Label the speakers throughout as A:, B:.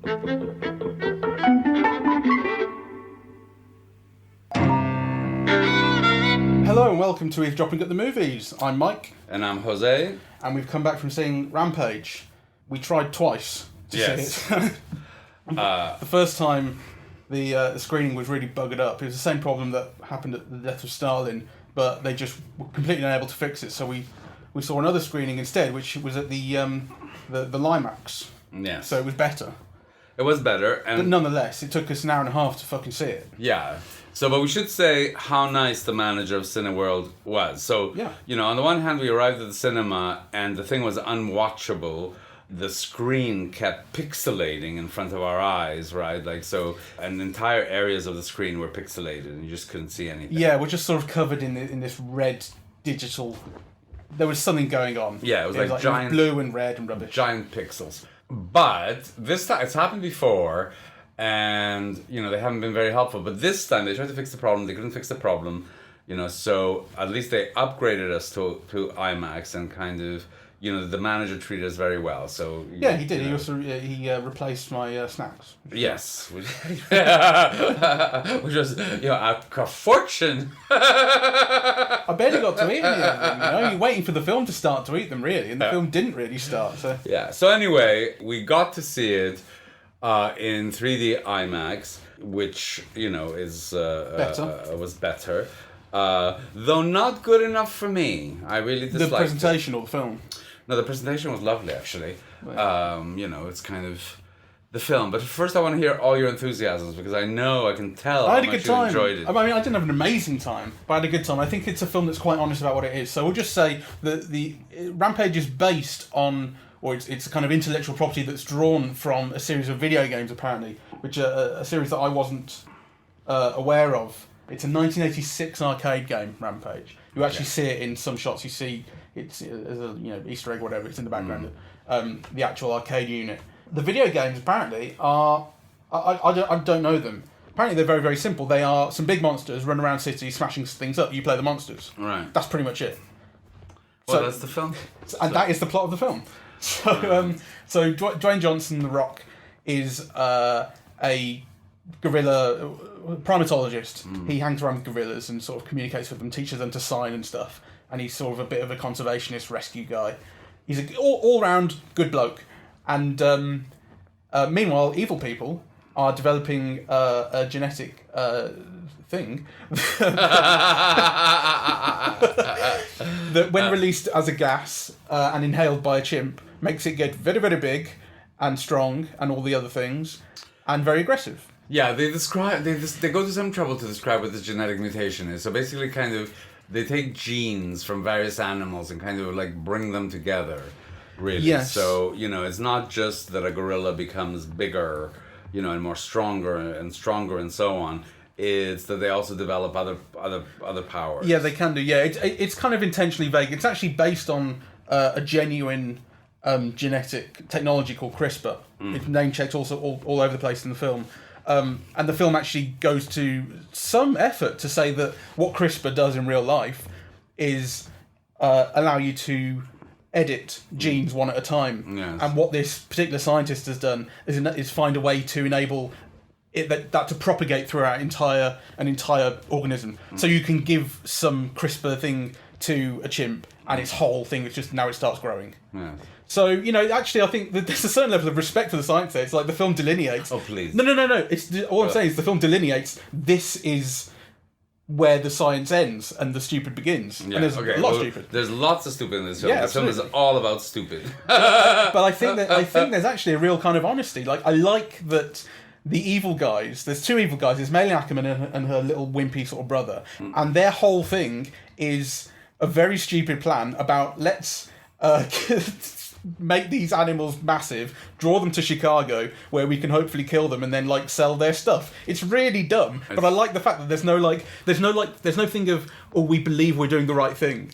A: Hello and welcome to Eavesdropping at the Movies. I'm Mike.
B: And I'm Jose.
A: And we've come back from seeing Rampage. We tried twice to see it. The first time the screening was really buggered up. It was the same problem that happened at the death of Stalin, but they just were completely unable to fix it. So we saw another screening instead, which was at the Limax.
B: Yes.
A: So it was better.
B: It was better.
A: But nonetheless, it took us an hour and a half to fucking see it.
B: Yeah. So, but we should say how nice the manager of Cineworld was. So, on the one hand, we arrived at the cinema and the thing was unwatchable. The screen kept pixelating in front of our eyes, right? And entire areas of the screen were pixelated and you just couldn't see anything.
A: Yeah, we're just sort of covered in this red digital. There was something going on.
B: Yeah, it was like giant.
A: It was blue and red and rubbish.
B: Giant pixels. But this time, it's happened before. And, they haven't been very helpful. But this time, they tried to fix the problem. They couldn't fix the problem. So at least they upgraded us to IMAX and kind of, the manager treated us very well. So
A: yeah, he did. He also replaced my snacks.
B: Yes. Which was, a fortune.
A: I barely got to eat them. You're waiting for the film to start to eat them, really. And the film didn't really start. So.
B: Yeah. So anyway, we got to see it. In 3D IMAX, which is was better, though not good enough for me. I really disliked
A: the presentation or the film.
B: No, the presentation was lovely actually.
A: Right.
B: It's kind of the film. But first, I want to hear all your enthusiasms because I can tell
A: I had
B: how
A: a good
B: much
A: time.
B: you enjoyed it.
A: I mean, I didn't have an amazing time, but I had a good time. I think it's a film that's quite honest about what it is. So we'll just say that the Rampage is based on. Or it's a kind of intellectual property that's drawn from a series of video games, apparently, which are a series that I wasn't aware of. It's a 1986 arcade game, Rampage. You actually see it in some shots. You see it's as a Easter egg or whatever. It's in the background. The actual arcade unit. The video games apparently are. I don't know them. Apparently they're very, very simple. They are some big monsters run around cities, smashing things up. You play the monsters.
B: Right.
A: That's pretty much it.
B: Well, that's the film.
A: And that is the plot of the film. So Dwayne Johnson, The Rock, is a gorilla primatologist. He hangs around with gorillas and sort of communicates with them, teaches them to sign and stuff. And he's sort of a bit of a conservationist rescue guy. He's an all-round good bloke. And meanwhile, evil people are developing a genetic thing that, when released as a gas and inhaled by a chimp, makes it get very, very big and strong and all the other things and very aggressive.
B: Yeah, they go to some trouble to describe what this genetic mutation is. So basically, kind of, they take genes from various animals and kind of bring them together. Really.
A: Yes.
B: So it's not just that a gorilla becomes bigger, and more stronger and so on. It's that they also develop other powers.
A: Yeah, they can do. Yeah, it's kind of intentionally vague. It's actually based on a genuine genetic technology called CRISPR. It's name checked also all over the place in the film. And the film actually goes to some effort to say that what CRISPR does in real life is allow you to edit genes one at a time.
B: Yes.
A: And what this particular scientist has done is find a way to enable that to propagate throughout an entire organism. So you can give some CRISPR thing to a chimp, and its whole thing is just now it starts growing.
B: Yeah.
A: So actually, I think that there's a certain level of respect for the science there. It's like the film delineates.
B: Oh please.
A: No. It's all I'm saying is the film delineates. This is where the science ends and the stupid begins.
B: Yeah,
A: and there's a lot of stupid.
B: There's lots of stupid in this film.
A: Yeah,
B: this film is all about stupid.
A: But I think there's actually a real kind of honesty. I like that. The evil guys, there's two evil guys, there's Maylin Ackerman and her little wimpy sort of brother, and their whole thing is a very stupid plan about let's make these animals massive, draw them to Chicago, where we can hopefully kill them and then sell their stuff. It's really dumb, but I like the fact that there's no thing of we believe we're doing the right thing.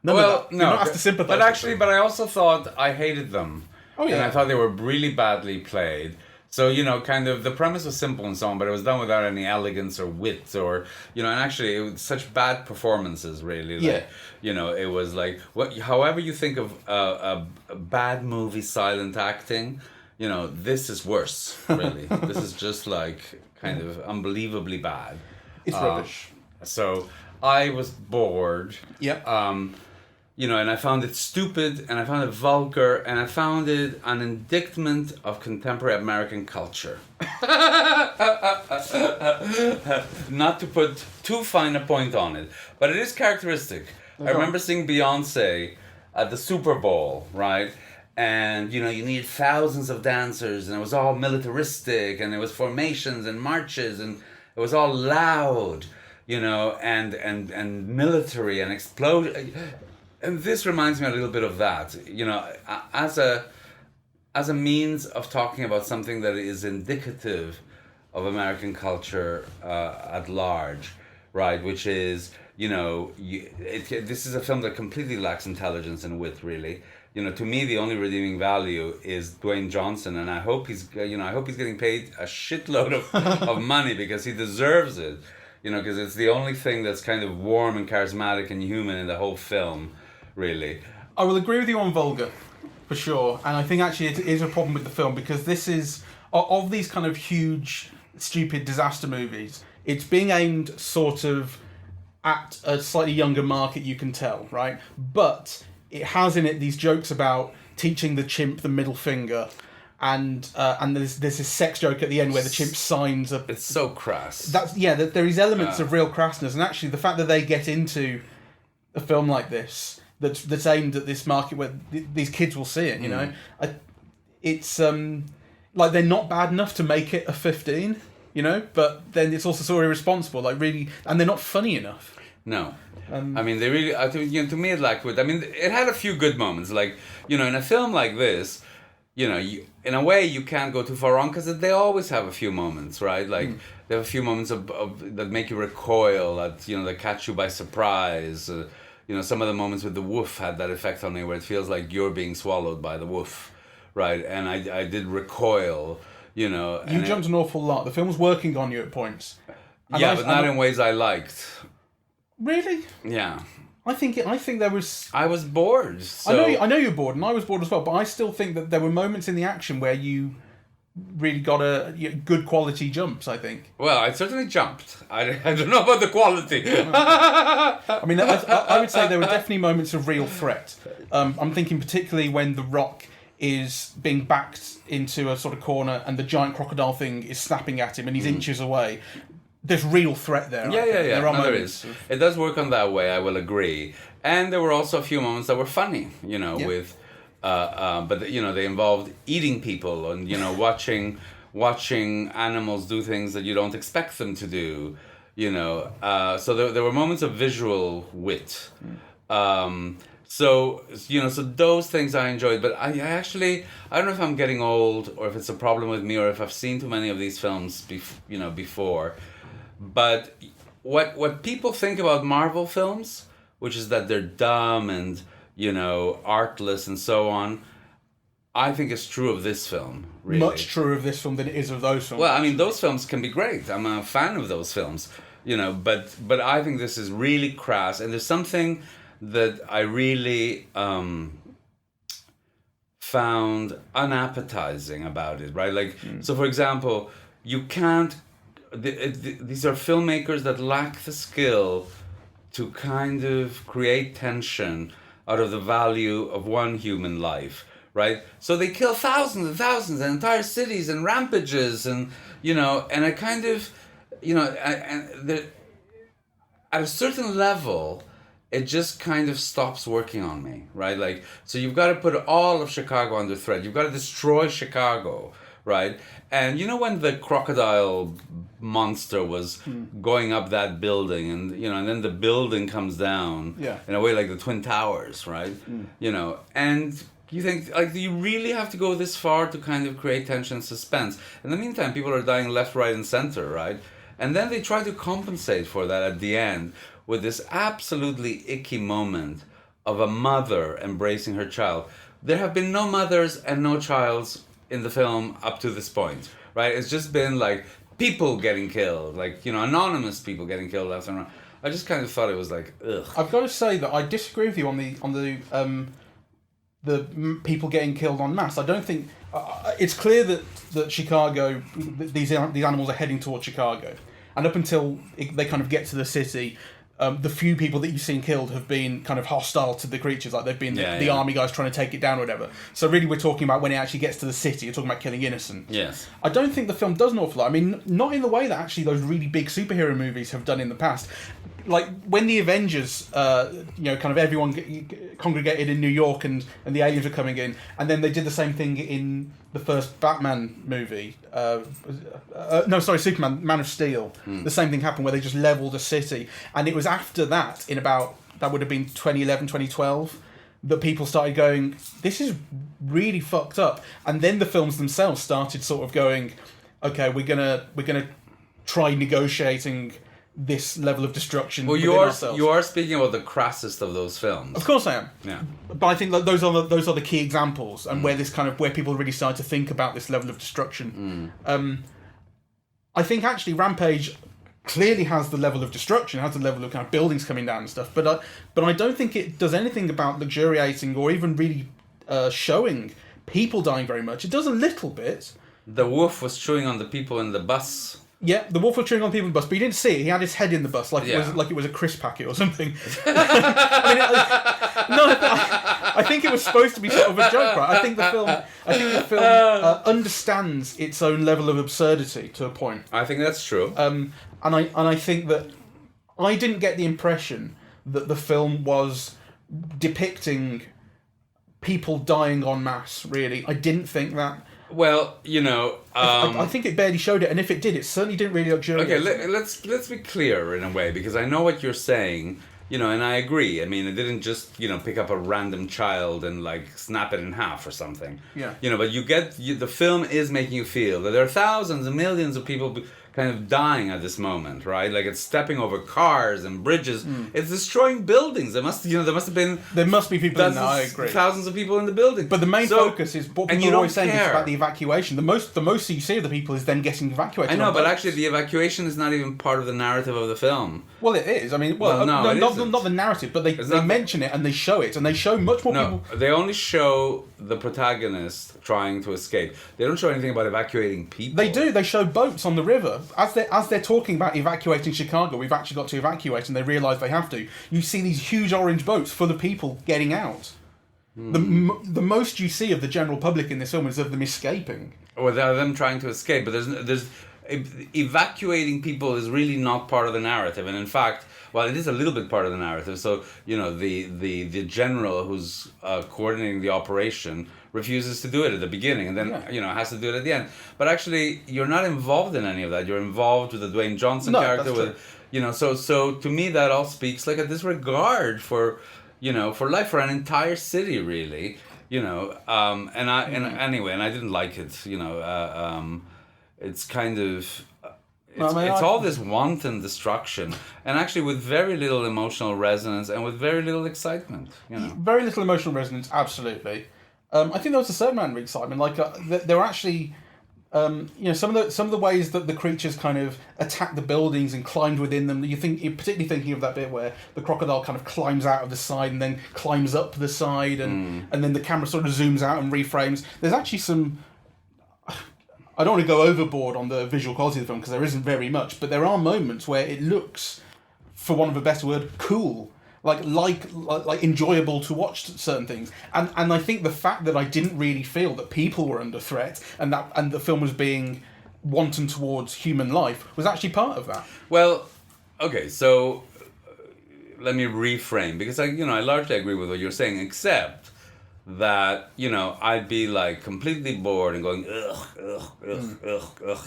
B: No,
A: you're not asked to sympathise.
B: But I also thought I hated them.
A: Oh yeah,
B: and I thought they were really badly played. So, kind of, the premise was simple and so on, but it was done without any elegance or wit or, and actually, it was such bad performances, really. It was however you think of a bad movie silent acting, this is worse, really. This is just like kind of unbelievably bad.
A: It's rubbish.
B: So I was bored.
A: Yep.
B: And I found it stupid, and I found it vulgar, and I found it an indictment of contemporary American culture. Not to put too fine a point on it, but it is characteristic. I remember seeing Beyonce at the Super Bowl, right? And, you needed thousands of dancers, and it was all militaristic, and there was formations and marches, and it was all loud, and military and explosion. And this reminds me a little bit of that, as a means of talking about something that is indicative of American culture at large, right? Which is, this is a film that completely lacks intelligence and wit, really. To me, the only redeeming value is Dwayne Johnson, and I hope he's getting paid a shitload of money, because he deserves it. Because it's the only thing that's kind of warm and charismatic and human in the whole film, really.
A: I will agree with you on vulgar, for sure, and I think actually it is a problem with the film, because this is, of these kind of huge, stupid disaster movies, it's being aimed sort of at a slightly younger market, you can tell, right? But it has in it these jokes about teaching the chimp the middle finger, and there's this sex joke at the end where the chimp signs a...
B: It's so crass.
A: There is elements of real crassness, and actually the fact that they get into a film like this that's aimed at this market where these kids will see it, it's like they're not bad enough to make it a 15, but then it's also sort of irresponsible, like really, and they're not funny enough.
B: No. They really, to me it lacked wit. It had a few good moments, like, in a film like this, in a way you can't go too far wrong, because they always have a few moments, right? Like, they have a few moments of that make you recoil, that catch you by surprise. Some of the moments with the wolf had that effect on me, where it feels like you're being swallowed by the wolf, right? And I did recoil, You
A: jumped an awful lot. The film was working on you at points.
B: But not in ways I liked.
A: Really?
B: Yeah.
A: I think there was...
B: I was bored. So...
A: I know you're bored, and I was bored as well, but I still think that there were moments in the action where you really got good quality jumps, I think.
B: Well, I certainly jumped. I don't know about the quality.
A: I would say there were definitely moments of real threat. I'm thinking particularly when The Rock is being backed into a sort of corner and the giant crocodile thing is snapping at him and he's inches away. There's real threat there.
B: Yeah. There is. It does work on that way, I will agree. And there were also a few moments that were funny, with... but they involved eating people and watching animals do things that you don't expect them to do. So there were moments of visual wit. So those things I enjoyed. But I don't know if I'm getting old or if it's a problem with me or if I've seen too many of these films before. But what people think about Marvel films, which is that they're dumb and artless and so on, I think it's true of this film, really.
A: Much truer of this film than it is of those films.
B: Well, those films can be great. I'm a fan of those films, but I think this is really crass, and there's something that I really found unappetizing about it, right? Like, so for example, you can't... these are filmmakers that lack the skill to kind of create tension out of the value of one human life, right? So they kill thousands and thousands and entire cities and rampages and, and I kind of, at a certain level, it just kind of stops working on me, right? Like, so you've got to put all of Chicago under threat. You've got to destroy Chicago, right? And when the crocodile monster was going up that building and and then the building comes down in a way like the Twin Towers, right? And you think, like, do you really have to go this far to kind of create tension and suspense? In the meantime, people are dying left, right, and center, right? And then they try to compensate for that at the end with this absolutely icky moment of a mother embracing her child. There have been no mothers and no childs in the film up to this point, right? It's just been like people getting killed, like, anonymous people getting killed left and right. I just kind of thought it was like, ugh.
A: I've got to say that I disagree with you on the people getting killed en masse. I don't think it's clear that Chicago, these animals are heading towards Chicago, and up until they kind of get to the city, the few people that you've seen killed have been kind of hostile to the creatures, like they've been the army guys trying to take it down or whatever. So really we're talking about when it actually gets to the city, you're talking about killing innocents.
B: Yes.
A: I don't think the film does an awful lot. I mean, not in the way that actually those really big superhero movies have done in the past. Like when the Avengers, kind of everyone congregated in New York and the aliens were coming in, and then they did the same thing in the first Batman movie. Superman, Man of Steel. The same thing happened where they just leveled a city, and it was after that, that would have been 2011, 2012, that people started going, this is really fucked up, and then the films themselves started sort of going, okay, we're gonna try negotiating this level of destruction.
B: Well,
A: you
B: are speaking about the crassest of those films.
A: Of course I am.
B: Yeah.
A: But I think that those are the key examples, and where people really started to think about this level of destruction. I think actually Rampage clearly has the level of destruction, has the level of kind of buildings coming down and stuff. But I don't think it does anything about luxuriating or even really showing people dying very much. It does a little bit.
B: The wolf was chewing on the people in the bus.
A: Yeah, the wolf was chewing on people in the bus, but you didn't see it. He had his head in the bus, like it was a crisp packet or something. I think it was supposed to be sort of a joke, right? I think the film understands its own level of absurdity to a point.
B: I think that's true.
A: And I think that I didn't get the impression that the film was depicting people dying en masse. Really, I didn't think that.
B: Well,
A: I think it barely showed it, and if it did, it certainly didn't really luxuriate.
B: Okay, let's be clear in a way, because I know what you're saying, and I agree. I mean, it didn't just pick up a random child and like snap it in half or something.
A: Yeah.
B: But the film is making you feel that there are thousands and millions of people kind of dying at this moment, right? Like it's stepping over cars and bridges. It's destroying buildings. There must have been.
A: There must be people in there. I agree.
B: Thousands of people in the building.
A: But the main focus is what people are always saying is about the evacuation. The most you see of the people is then getting evacuated.
B: I know, but actually, the evacuation is not even part of the narrative of the film.
A: Well, it is. I mean, not the narrative, but they mention it and they show it, and they show much more people.
B: They only show the protagonist trying to escape. They don't show anything about evacuating people.
A: They do. They show boats on the river. As they're talking about evacuating Chicago, we've actually got to evacuate, and they realise they have to. You see these huge orange boats full of people getting out. The most you see of the general public in this film is of them escaping.
B: Or them trying to escape, but there's evacuating people is really not part of the narrative, and in fact, well, it is a little bit part of the narrative. So the general who's coordinating the operation refuses to do it at the beginning, and then has to do it at the end. But actually, you're not involved in any of that. You're involved with the Dwayne Johnson character. So to me, that all speaks like a disregard for life, for an entire city, really. And I didn't like it. It's kind of. It's all this wanton destruction, and actually with very little emotional resonance and with very little excitement.
A: Very little emotional resonance, absolutely. I think there was a certain amount of excitement. Like there were actually, some of the ways that the creatures kind of attacked the buildings and climbed within them. You're particularly thinking of that bit where the crocodile kind of climbs out of the side and then climbs up the side, and then the camera sort of zooms out and reframes. There's actually some. I don't want to go overboard on the visual quality of the film because there isn't very much, but there are moments where it looks, for want of a better word, cool. Like enjoyable to watch certain things, and I think the fact that I didn't really feel that people were under threat and the film was being wanton towards human life was actually part of that.
B: Well, okay, so let me reframe, because I largely agree with what you're saying, except that I'd be like completely bored and going ugh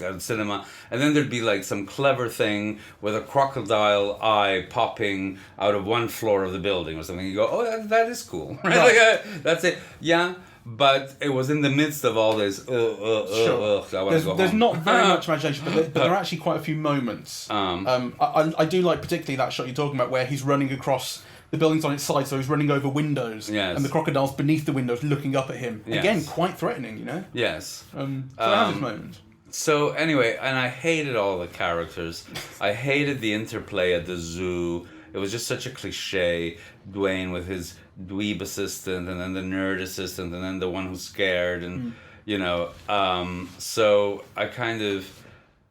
B: at cinema, and then there'd be like some clever thing with a crocodile eye popping out of one floor of the building or something. You go, oh, that is cool, right? That's it. Yeah, but it was in the midst of all this.
A: Sure. There's not very much imagination, but there are actually quite a few moments. I do like particularly that shot you're talking about where he's running across the building's on its side, so he's running over windows, and the crocodile's beneath the windows looking up at him. Yes. Again, quite threatening,
B: Yes.
A: So it has its moments.
B: So anyway, and I hated all the characters. I hated the interplay at the zoo. It was just such a cliche. Dwayne with his dweeb assistant, and then the nerd assistant, and then the one who's scared, and you know. So I kind of,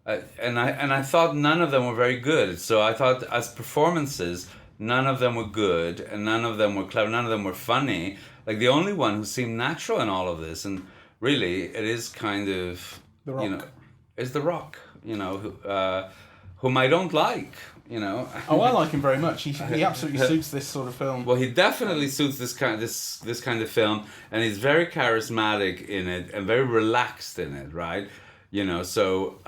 B: and I thought none of them were very good. So I thought as performances, none of them were good, and none of them were clever, none of them were funny. Like the only one who seemed natural in all of this, and really it is kind of,
A: The Rock.
B: you know, is The Rock, you know, whom I don't like, you know.
A: Oh, I like him very much. He absolutely suits this sort of film.
B: Well, he definitely suits this kind of film, and he's very charismatic in it and very relaxed in it, right? You know, so.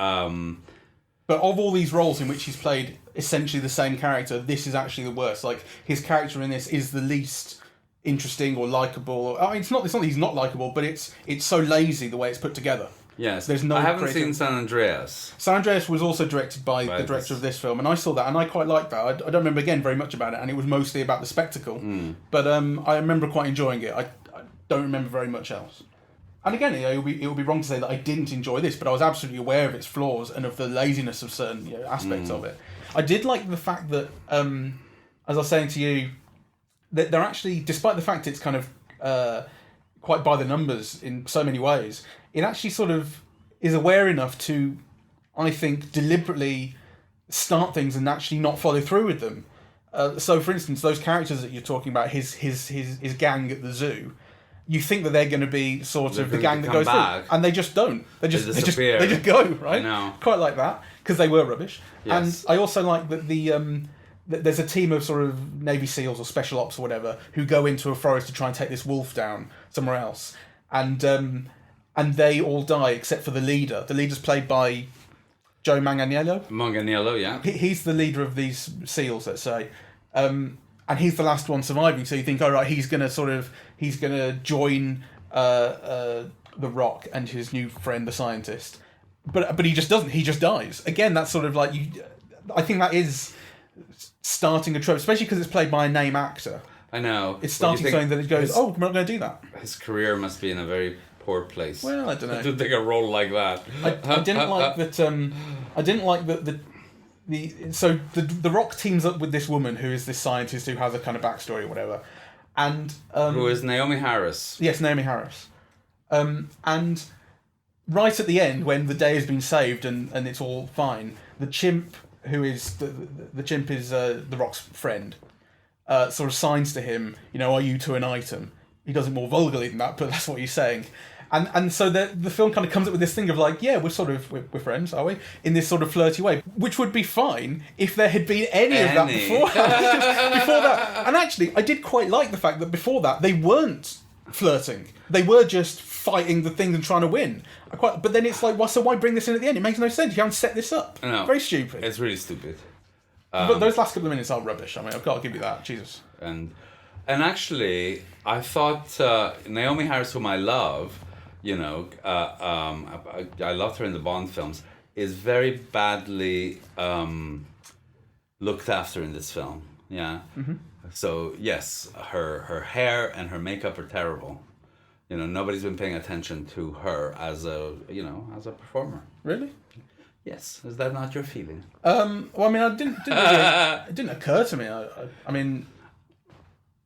A: But of all these roles in which he's played essentially the same character, this is actually the worst. Like his character in this is the least interesting or likable. I mean, it's not that he's not likable, but it's so lazy the way it's put together.
B: Yes,
A: there's no.
B: I haven't seen San Andreas.
A: San Andreas was also directed by the director of this film, and I saw that, and I quite liked that. I don't remember again very much about it, and it was mostly about the spectacle. But I remember quite enjoying it. I don't remember very much else. And again, it would be wrong to say that I didn't enjoy this, but I was absolutely aware of its flaws and of the laziness of certain aspects of it. I did like the fact that, as I was saying to you, that they're actually, despite the fact it's kind of quite by the numbers in so many ways, it actually sort of is aware enough to, I think, deliberately start things and actually not follow through with them. So, for instance, those characters that you're talking about, his gang at the zoo, you think that they're going to be sort of the gang that goes through, and they just don't. They just go, right?
B: No.
A: Quite like that, because they were rubbish.
B: Yes.
A: And I also like that that there's a team of sort of Navy SEALs or Special Ops or whatever who go into a forest to try and take this wolf down somewhere else, and they all die except for the leader. The leader's played by Joe Manganiello.
B: Manganiello, yeah.
A: He's the leader of these SEALs, let's say. And he's the last one surviving, so you think, all right, he's gonna join The Rock and his new friend, the scientist, but he just doesn't. He just dies again. That's sort of like I think that is starting a trope, especially because it's played by a name actor.
B: I know.
A: It's starting something that it goes, we're not going to do that.
B: His career must be in a very poor place.
A: Well, I don't know.
B: To take a role like that.
A: I didn't like that. I didn't like that so the Rock teams up with this woman who is this scientist who has a kind of backstory or whatever, and
B: who is Naomi Harris?
A: Yes, Naomi Harris. And right at the end, when the day has been saved and it's all fine, the chimp who is the chimp is the Rock's friend, sort of signs to him, are you two an item? He does it more vulgarly than that, but that's what he's saying. And so the film kind of comes up with this thing of like, yeah, we're friends, are we? In this sort of flirty way, which would be fine if there had been any of that before that. And actually, I did quite like the fact that before that they weren't flirting; they were just fighting the things and trying to win. But then it's like, well, so why bring this in at the end? It makes no sense. You haven't set this up.
B: No,
A: very stupid.
B: It's really stupid.
A: But those last couple of minutes are rubbish. I mean, I've got to give you that. Jesus.
B: And actually, I thought Naomi Harris, whom I love. I loved her in the Bond films, is very badly looked after in this film. Yeah. Mm-hmm. So yes, her hair and her makeup are terrible. Nobody's been paying attention to her as a performer.
A: Really?
B: Yes. Is that not your feeling?
A: Well, I mean, it didn't occur to me. I mean.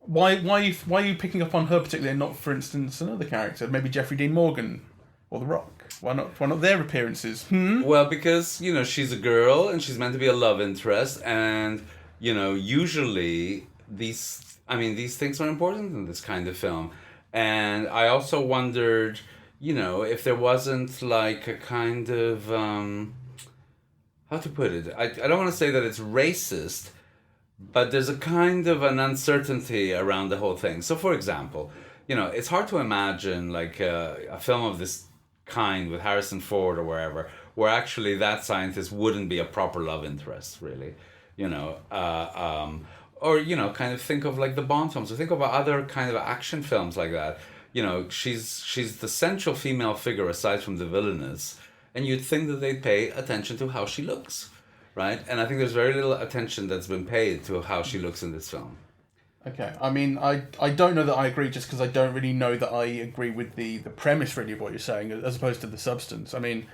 A: Why are you picking up on her particularly, and not, for instance, another character, maybe Jeffrey Dean Morgan or The Rock? Why not their appearances?
B: Well, because she's a girl and she's meant to be a love interest, and usually these things are important in this kind of film. And I also wondered, if there wasn't like a kind of how to put it. I don't want to say that it's racist. But there's a kind of an uncertainty around the whole thing. So, for example, it's hard to imagine like a film of this kind with Harrison Ford or wherever, where actually that scientist wouldn't be a proper love interest, really. Or kind of think of like the Bond films, or think of other kind of action films like that. She's the central female figure aside from the villainess, and you'd think that they'd pay attention to how she looks. Right, and I think there's very little attention that's been paid to how she looks in this film.
A: Okay, I mean, I don't know that I agree, just because I don't really know that I agree with the premise really of what you're saying, as opposed to the substance. I mean,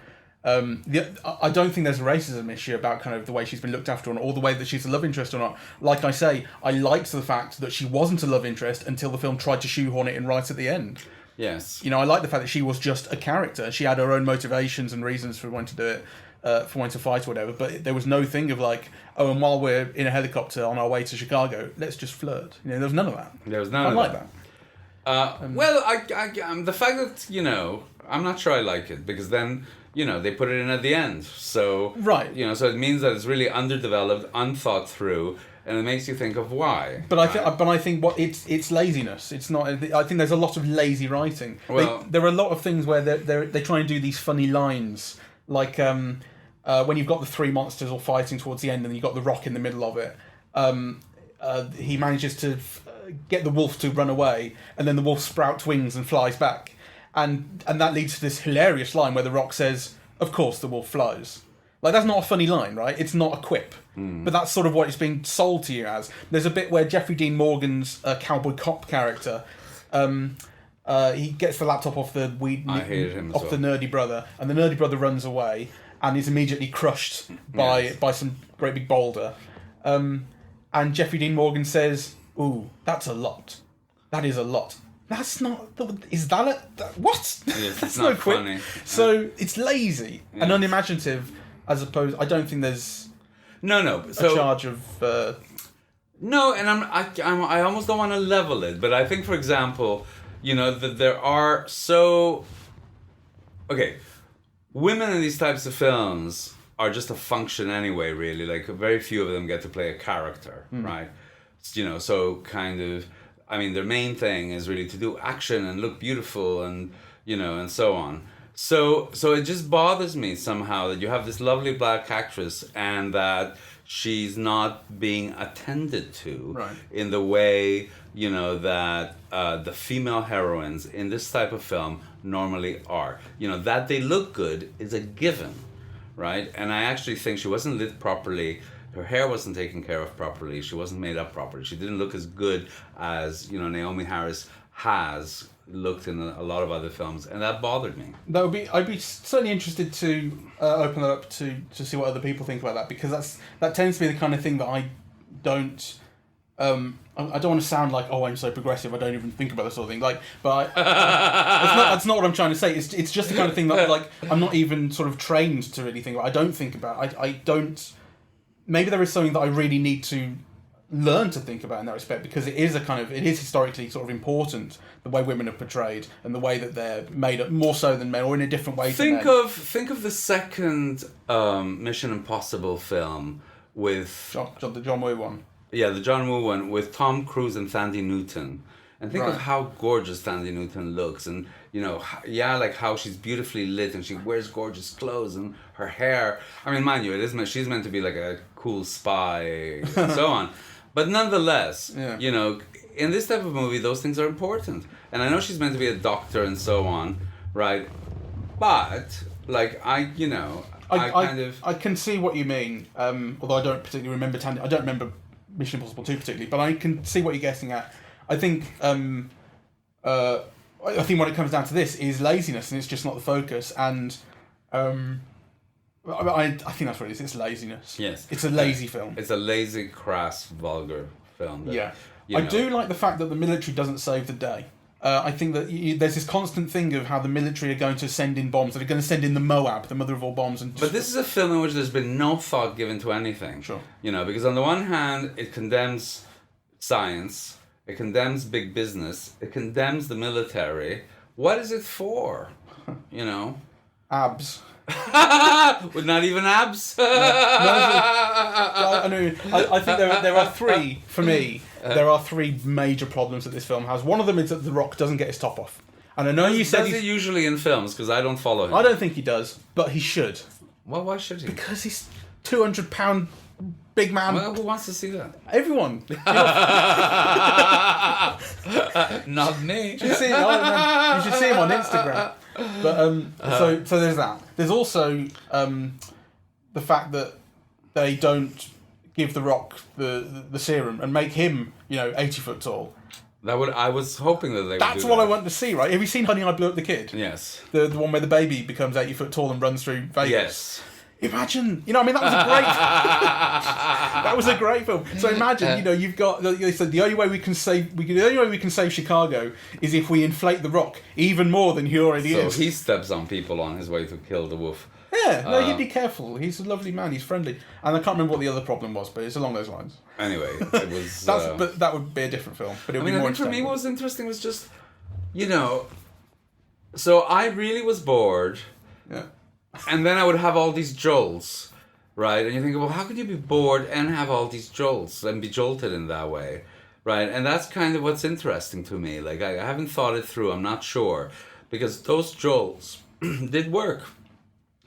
A: I don't think there's a racism issue about kind of the way she's been looked after or the way that she's a love interest or not. Like I say, I liked the fact that she wasn't a love interest until the film tried to shoehorn it in right at the end.
B: Yes.
A: You know, I like the fact that she was just a character. She had her own motivations and reasons for wanting to do it, for wanting to fight or whatever. But there was no thing of like, oh, and while we're in a helicopter on our way to Chicago, let's just flirt. You know, there was none of that.
B: There was none
A: I
B: of
A: like
B: that.
A: that.
B: Well, the fact that, you know, I'm not sure I like it, because then, you know, they put it in at the end. So,
A: right.
B: You know, so it means that it's really underdeveloped, unthought through, and it makes you think of why.
A: But I think what it's laziness. It's not. I think there's a lot of lazy writing.
B: Well,
A: there are a lot of things where they try and do these funny lines, like when you've got the three monsters all fighting towards the end, and you've got the Rock in the middle of it. He manages to get the wolf to run away, and then the wolf sprouts wings and flies back, and that leads to this hilarious line where the Rock says, "Of course, the wolf flies." Like, that's not a funny line, right? It's not a quip. But that's sort of what it's being sold to you as. There's a bit where Jeffrey Dean Morgan's cowboy cop character, he gets the laptop off the nerdy brother, and the nerdy brother runs away and is immediately crushed by some great big boulder. And Jeffrey Dean Morgan says, "Ooh, that's a lot. That is a lot." That's not. Is that a what?
B: Yes,
A: That's
B: not
A: no quip.
B: funny.
A: So it's lazy and unimaginative. As opposed, I don't think there's
B: a
A: charge of.
B: No, and I almost don't want to level it, but I think, for example, you know, that there are women in these types of films are just a function anyway, really. Like, very few of them get to play a character, right? You know, so kind of, I mean, their main thing is really to do action and look beautiful and, you know, and so on. So it just bothers me somehow that you have this lovely black actress and that she's not being attended to in the way, you know, that the female heroines in this type of film normally are. You know, that they look good is a given, right? And I actually think she wasn't lit properly. Her hair wasn't taken care of properly. She wasn't made up properly. She didn't look as good as, you know, Naomi Harris has looked in a lot of other films, and that bothered me.
A: I'd be certainly interested to open that up to see what other people think about that, because that tends to be the kind of thing that I don't. I don't want to sound like, oh, I'm so progressive, I don't even think about this sort of thing. Like, but that's not what I'm trying to say. It's just the kind of thing that, like, I'm not even sort of trained to really think about. I don't think about. I don't. Maybe there is something that I really need to learn to think about in that respect, because it is historically sort of important, the way women are portrayed and the way that they're made up more so than men, or in a different way.
B: Think of the second Mission Impossible film with
A: the John Woo one.
B: Yeah, the John Woo one with Tom Cruise and Thandie Newton. And think of how gorgeous Thandie Newton looks, and, you know, like how she's beautifully lit and she wears gorgeous clothes and her hair. I mean, mind you, she's meant to be like a cool spy and so on. But nonetheless, you know, in this type of movie, those things are important. And I know she's meant to be a doctor and so on, right? But, like, I can see what you mean. Although I don't particularly remember I don't remember Mission Impossible 2 particularly, but I can see what you're getting at. I think when it comes down to this is laziness, and it's just not the focus. And I think that's what it is. It's laziness. Yes.
A: It's a lazy film.
B: It's a lazy, crass, vulgar film.
A: I do like the fact that the military doesn't save the day. I think that there's this constant thing of how the military are going to send in bombs. They're going to send in the Moab, the mother of all bombs.
B: But this is a film in which there's been no thought given to anything.
A: Sure.
B: You know, because on the one hand, it condemns science, it condemns big business, it condemns the military. What is it for? You know?
A: Abs.
B: With not even abs?
A: I think there are three, for me, there are three major problems that this film has. One of them is that The Rock doesn't get his top off. And I know you said
B: does he usually in films, because I don't follow him.
A: I don't think he does, but he should.
B: Well, why should he?
A: Because he's 200-pound big man.
B: Well, who wants to see that?
A: Everyone.
B: Not me.
A: You should see him on Instagram. But so there's that. There's also the fact that they don't give The Rock the serum and make him, 80 foot tall.
B: I was hoping that they would.
A: That's what I want to see, right? Have you seen Honey, I Blew Up the Kid?
B: Yes.
A: The one where the baby becomes 80 foot tall and runs through Vegas.
B: Yes.
A: Imagine, that was a great, that was a great film. So imagine, you've got the only way we can save Chicago is if we inflate The Rock even more than he already is.
B: So he steps on people on his way to kill the wolf.
A: Yeah, no, he'd be careful. He's a lovely man. He's friendly, and I can't remember what the other problem was, but it's along those lines.
B: Anyway, it was.
A: But that would be a different film. But it would be more
B: for me, what was interesting was just, so I really was bored.
A: Yeah.
B: And then I would have all these jolts, right? And you think, well, how could you be bored and have all these jolts and be jolted in that way, right? And that's kind of what's interesting to me. Like, I haven't thought it through. I'm not sure. Because those jolts did work,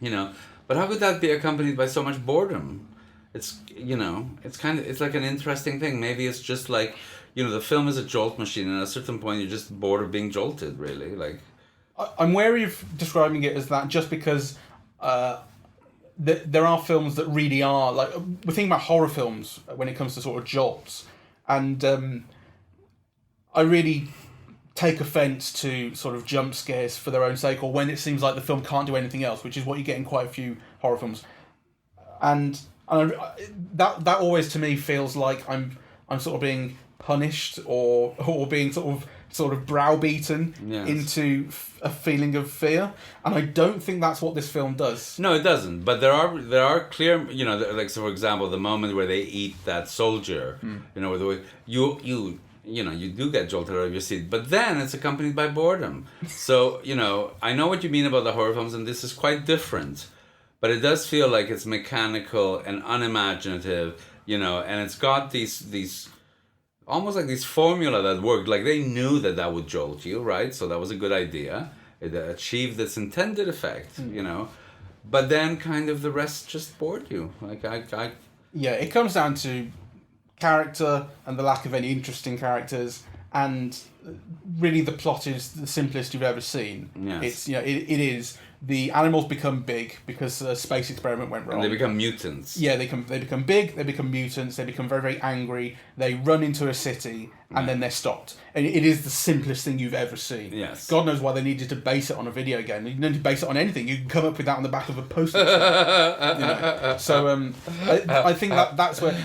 B: But how could that be accompanied by so much boredom? It's, it's like an interesting thing. Maybe it's just like, the film is a jolt machine. And at a certain point, you're just bored of being jolted, really. Like,
A: I'm wary of describing it as that just because... there are films that really are like we're thinking about horror films when it comes to sort of jolts, and I really take offence to sort of jump scares for their own sake, or when it seems like the film can't do anything else, which is what you get in quite a few horror films, and that always to me feels like I'm sort of being punished or being sort of browbeaten into a feeling of fear, and I don't think that's what this film does.
B: No, it doesn't. But there are clear, like, so for example, the moment where they eat that soldier, with the way you do get jolted out of your seat, but then it's accompanied by boredom. So I know what you mean about the horror films, and this is quite different, but it does feel like it's mechanical and unimaginative, and it's got these. Almost like this formula that worked. Like, they knew that would jolt you, right? So that was a good idea. It achieved its intended effect, But then kind of the rest just bored you. Like,
A: Yeah, it comes down to character and the lack of any interesting characters, and really the plot is the simplest you've ever seen.
B: Yes.
A: It's, it is. The animals become big because a space experiment went wrong.
B: And they become mutants.
A: Yeah, they become big, they become mutants, they become very, very angry, they run into a city, and then they're stopped. And it is the simplest thing you've ever seen.
B: Yes.
A: God knows why they needed to base it on a video game. You don't need to base it on anything. You can come up with that on the back of a poster. So I think that's where...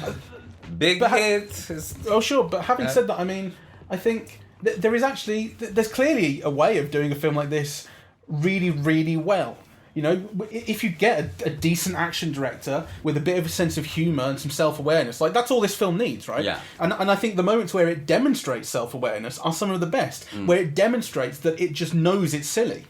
B: Big hit.
A: Oh, sure, but having said that, I mean, I think there is actually... There's clearly a way of doing a film like this really, really well. If you get a decent action director with a bit of a sense of humour and some self-awareness, like, that's all this film needs, right?
B: Yeah.
A: And I think the moments where it demonstrates self-awareness are some of the best, where it demonstrates that it just knows it's silly.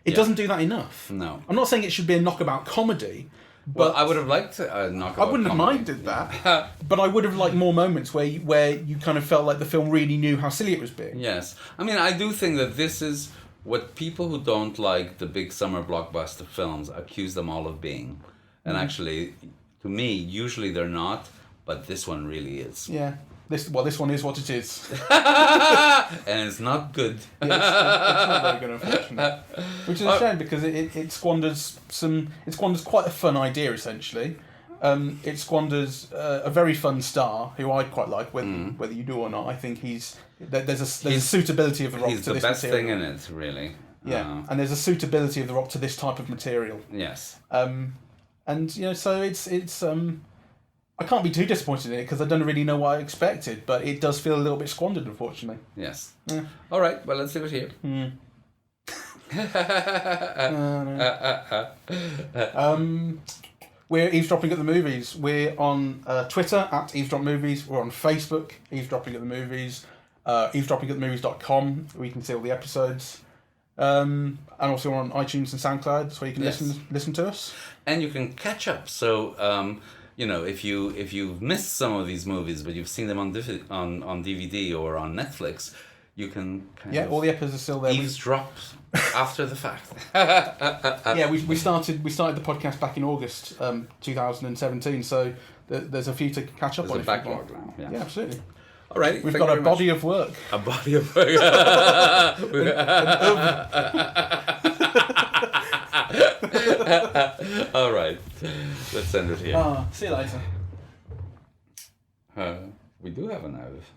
A: It doesn't do that enough.
B: No.
A: I'm not saying it should be a knockabout comedy, but...
B: Well, I would have liked a knockabout
A: I wouldn't have minded that, but I would have liked more moments where you kind of felt like the film really knew how silly it was being.
B: Yes. I mean, I do think that this is... what people who don't like the big summer blockbuster films accuse them all of being. And actually, to me, usually they're not, but this one really is.
A: Yeah. This one is what it is.
B: And it's not good.
A: Yeah, it's not very good, unfortunately. Which is a shame, because it squanders quite a fun idea, essentially. It squanders a very fun star, who I quite like, whether you do or not. I think there's a suitability of The Rock to this material.
B: He's the best thing in it, really.
A: Yeah, and there's a suitability of The Rock to this type of material.
B: Yes.
A: And so it's I can't be too disappointed in it, because I don't really know what I expected, but it does feel a little bit squandered, unfortunately.
B: Yes.
A: Yeah.
B: All right. Well, let's leave it here.
A: We're Eavesdropping at the Movies. We're on Twitter at Eavesdrop Movies. We're on Facebook, Eavesdropping at the Movies. eavesdroppingatthemovies.com, where you can see all the episodes. And also we're on iTunes and SoundCloud, that's where you can listen to us.
B: And you can catch up. So, if you've missed some of these movies, but you've seen them on DVD or on Netflix, you can
A: all the episodes are still there.
B: Eavesdrop after the fact.
A: We started the podcast back in August 2017, so there's a few to catch up on.
B: There's a backlog now.
A: Yeah, absolutely.
B: All right,
A: we've got a body of work.
B: A body of work. All right, let's end it here.
A: See you later.
B: We do have an oath.